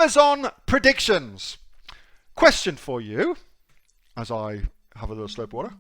Amazon predictions. Question for you, as I have a little slurp of water.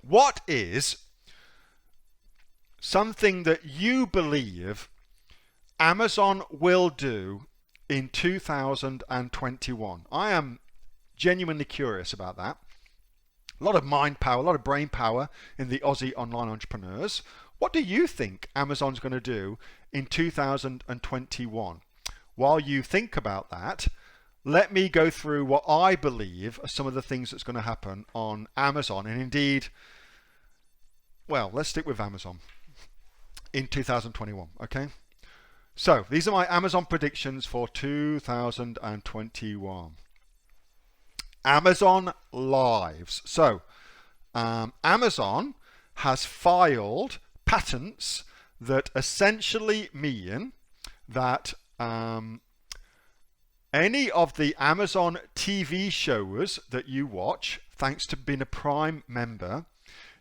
What is something that you believe Amazon will do in 2021? I am genuinely curious about that. A lot of mind power, a lot of brain power in the Aussie online entrepreneurs. What do you think Amazon's going to do in 2021? While you think about that, let me go through what I believe are some of the things that's going to happen on Amazon. And indeed, well, let's stick with Amazon in 2021, okay? So these are my Amazon predictions for 2021. Amazon Lives. So Amazon has filed patents that essentially mean that any of the Amazon TV shows that you watch, thanks to being a Prime member,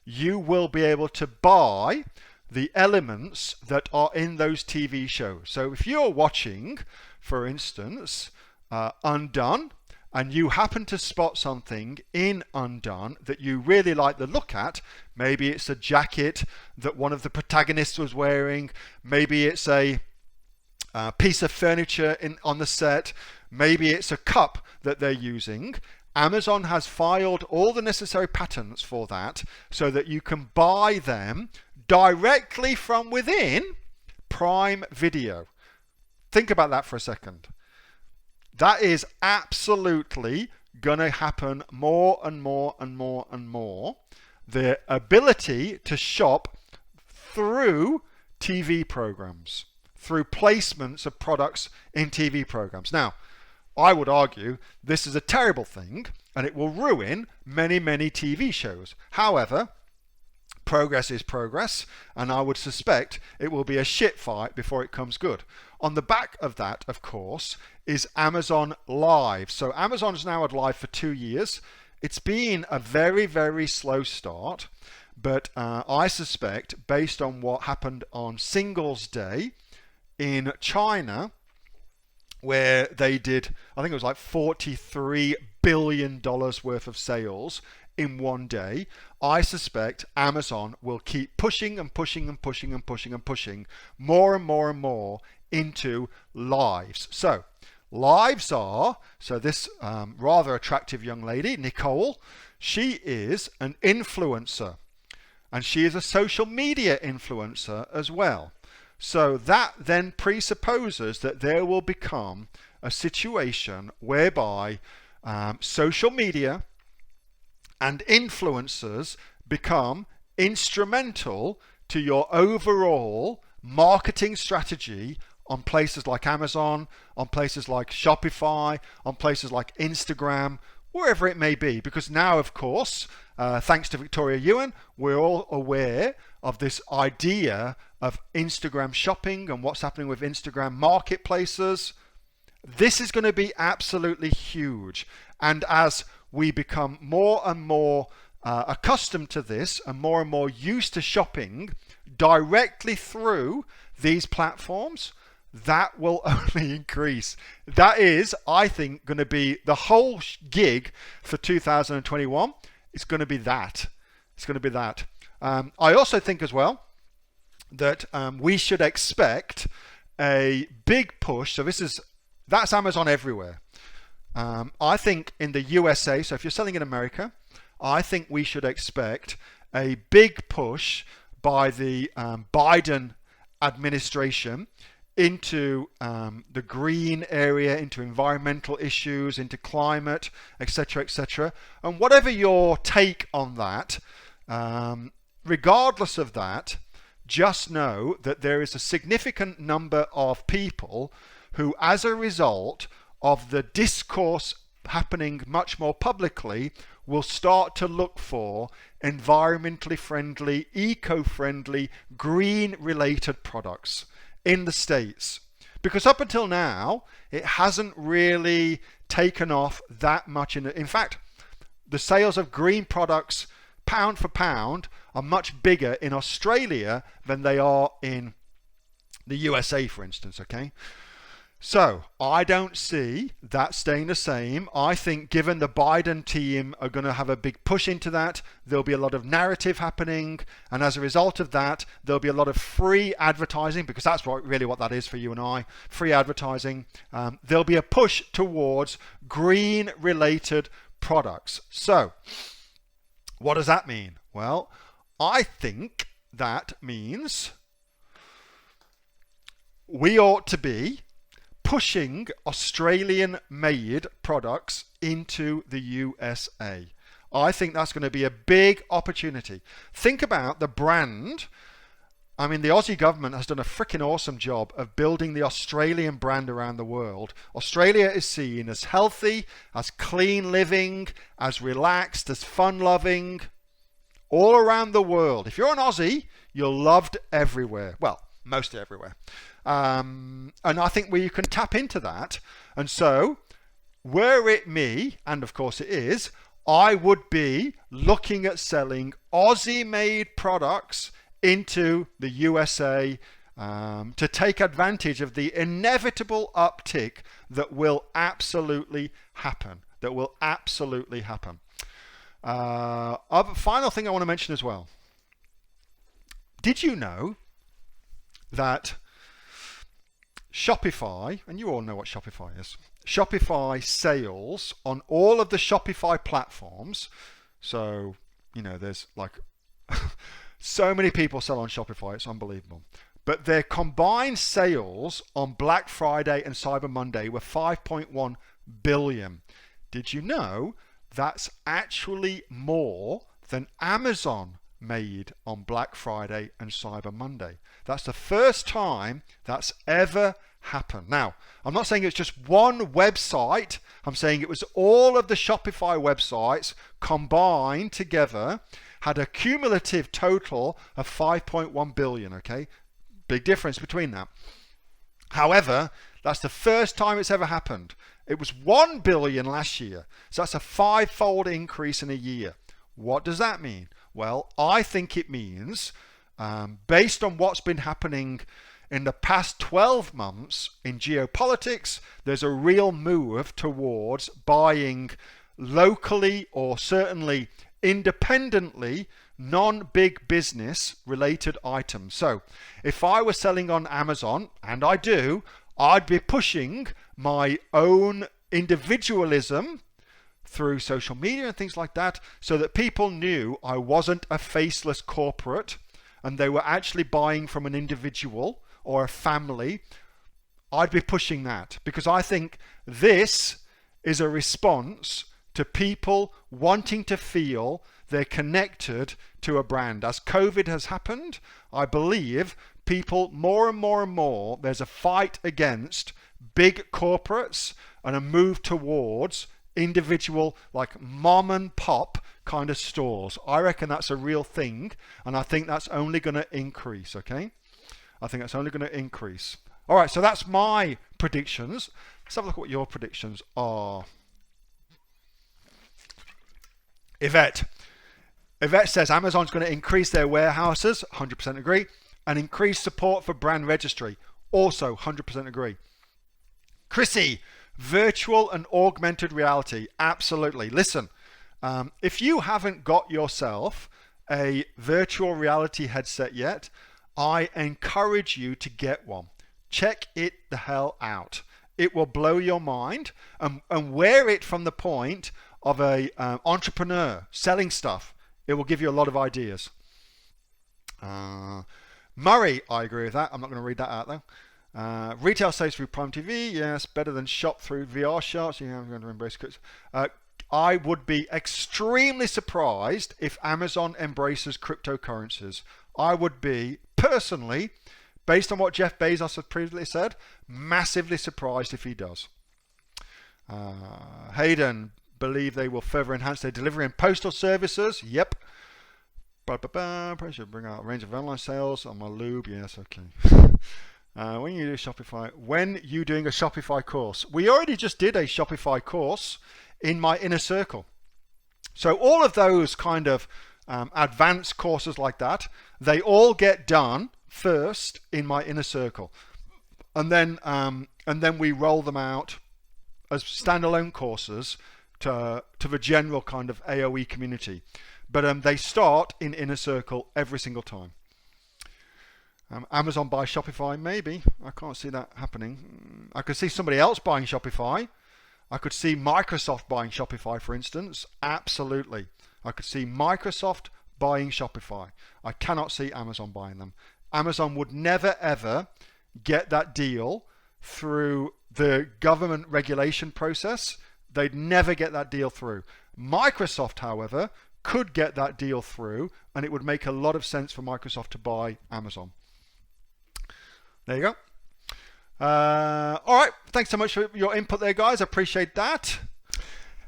you will be able to buy the elements that are in those TV shows. So if you're watching, for instance, Undone, and you happen to spot something in Undone that you really like the look at, maybe it's a jacket that one of the protagonists was wearing, maybe it's a piece of furniture on the set, maybe it's a cup that they're using. Amazon has filed all the necessary patents for that so that you can buy them directly from within Prime Video. Think about that for a second. That is absolutely going to happen more and more and more and more. The ability to shop through TV programs, through placements of products in TV programs. Now, I would argue this is a terrible thing and it will ruin many, many TV shows. However, progress is progress, and I would suspect it will be a shit fight before it comes good. On the back of that, of course, is Amazon Live. So Amazon has now had Live for 2 years. It's been a very, very slow start, but I suspect, based on what happened on Singles Day in China, where they did, I think it was like $43 billion worth of sales in one day, I suspect Amazon will keep pushing and pushing and pushing and pushing and pushing more and more and more into lives. So lives are, so this rather attractive young lady, Nicole, she is an influencer and she is a social media influencer as well. So that then presupposes that there will become a situation whereby social media and influencers become instrumental to your overall marketing strategy on places like Amazon, on places like Shopify, on places like Instagram, wherever it may be. Because now, of course, thanks to Victoria Ewan, we're all aware of this idea of Instagram shopping and what's happening with Instagram marketplaces. This is going to be absolutely huge. And as we become more and more accustomed to this and more used to shopping directly through these platforms, that will only increase. That is, I think, going to be the whole gig for 2021. It's going to be that. It's going to be that. I also think as well that we should expect a big push. So that's Amazon everywhere. I think in the USA, so if you're selling in America, I think we should expect a big push by the Biden administration into the green area, into environmental issues, into climate, etc., etc. And whatever your take on that, regardless of that, just know that there is a significant number of people who, as a result of the discourse happening much more publicly, will start to look for environmentally friendly, eco-friendly, green-related products in the States. Because up until now, it hasn't really taken off that much. In fact, the sales of green products, pound for pound, are much bigger in Australia than they are in the USA, for instance, okay? So I don't see that staying the same. I think given the Biden team are going to have a big push into that, there'll be a lot of narrative happening. And as a result of that, there'll be a lot of free advertising, because that's really what that is for you and I, free advertising. There'll be a push towards green related products. So what does that mean? Well, I think that means we ought to be pushing Australian-made products into the USA. I think that's going to be a big opportunity. Think about the brand. I mean, the Aussie government has done a freaking awesome job of building the Australian brand around the world. Australia is seen as healthy, as clean living, as relaxed, as fun-loving, all around the world. If you're an Aussie, you're loved everywhere. Well, mostly everywhere. And I think you can tap into that. And so, were it me, and of course it is, I would be looking at selling Aussie-made products into the USA to take advantage of the inevitable uptick that will absolutely happen. Final thing I want to mention as well. Did you know that Shopify, and you all know what Shopify is, Shopify sales on all of the Shopify platforms, so, you know, there's like so many people sell on Shopify, it's unbelievable. But their combined sales on Black Friday and Cyber Monday were 5.1 billion. Did you know that's actually more than Amazon made on Black Friday and Cyber Monday? That's the first time that's ever happened. Now, I'm not saying it's just one website. I'm saying it was all of the Shopify websites combined together had a cumulative total of 5.1 billion, okay? Big difference between that. However, that's the first time it's ever happened. It was 1 billion last year. So that's a 5-fold increase in a year. What does that mean? Well, I think it means, based on what's been happening in the past 12 months in geopolitics, there's a real move towards buying locally or certainly independently non-big business related items. So if I were selling on Amazon, and I do, I'd be pushing my own individualism through social media and things like that, so that people knew I wasn't a faceless corporate and they were actually buying from an individual or a family. I'd be pushing that because I think this is a response to people wanting to feel they're connected to a brand. As COVID has happened, I believe people more and more, there's a fight against big corporates and a move towards individual, like mom and pop kind of stores. I reckon that's a real thing, and I think that's only going to increase, okay? I think that's only going to increase. All right, so that's my predictions. Let's have a look at what your predictions are. Yvette says Amazon's going to increase their warehouses, 100% agree, and increase support for brand registry, also 100% agree. Chrissy, virtual and augmented reality, absolutely. Listen, if you haven't got yourself a virtual reality headset yet, I encourage you to get one. Check it the hell out. It will blow your mind, and wear it from the point of a entrepreneur selling stuff. It will give you a lot of ideas. Murray, I agree with that. I'm not going to read that out though. Retail sales through Prime TV, yes, better than shop through VR shops. Yeah, I'm going to embrace cookies. I would be extremely surprised if Amazon embraces cryptocurrencies. I would be, personally, based on what Jeff Bezos has previously said, massively surprised if he does. Hayden, believe they will further enhance their delivery and postal services. Yep. Pressure bring out a range of online sales on my lube. Yes, okay. When you do Shopify, when you doing a Shopify course, we already just did a Shopify course in my inner circle. So all of those kind of advanced courses like that, they all get done first in my inner circle. And then and then we roll them out as standalone courses to the general kind of AOE community. But they start in Inner Circle every single time. Amazon buy Shopify, maybe. I can't see that happening. I could see somebody else buying Shopify. I could see Microsoft buying Shopify, for instance. Absolutely. I could see Microsoft buying Shopify. I cannot see Amazon buying them. Amazon would never ever get that deal through the government regulation process. They'd never get that deal through. Microsoft, however, could get that deal through, and it would make a lot of sense for Microsoft to buy Amazon. There you go. All right, thanks so much for your input there, guys. I appreciate that.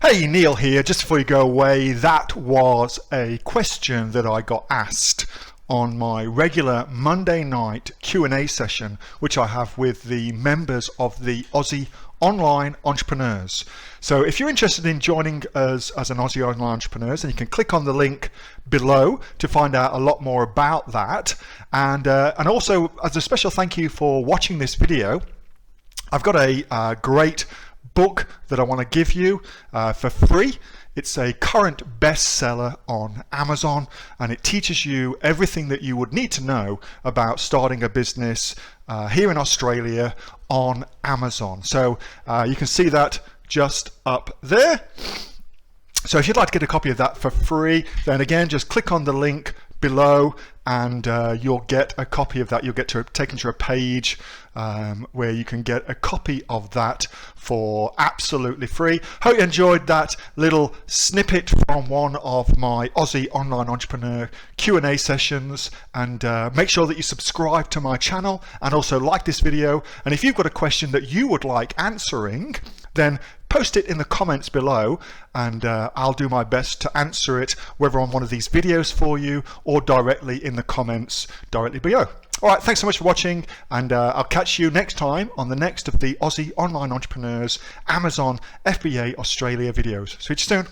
Hey, Neil here. Just before you go away, that was a question that I got asked on my regular Monday night Q&A session, which I have with the members of the Aussie Online Entrepreneurs. So if you're interested in joining us as an Aussie Online Entrepreneurs, then you can click on the link below to find out a lot more about that. And also, as a special thank you for watching this video, I've got a great book that I want to give you for free. It's a current bestseller on Amazon, and it teaches you everything that you would need to know about starting a business here in Australia on Amazon. So you can see that just up there. So if you'd like to get a copy of that for free, then again, just click on the link below and you'll get a copy of that. You'll get taken to a page where you can get a copy of that for absolutely free. Hope you enjoyed that little snippet from one of my Aussie Online Entrepreneur Q&A sessions, and make sure that you subscribe to my channel and also like this video. And if you've got a question that you would like answering, then post it in the comments below, and I'll do my best to answer it, whether on one of these videos for you or directly in the comments directly below. All right, thanks so much for watching, and I'll catch you next time on the next of the Aussie Online Entrepreneurs Amazon FBA Australia videos. See you soon.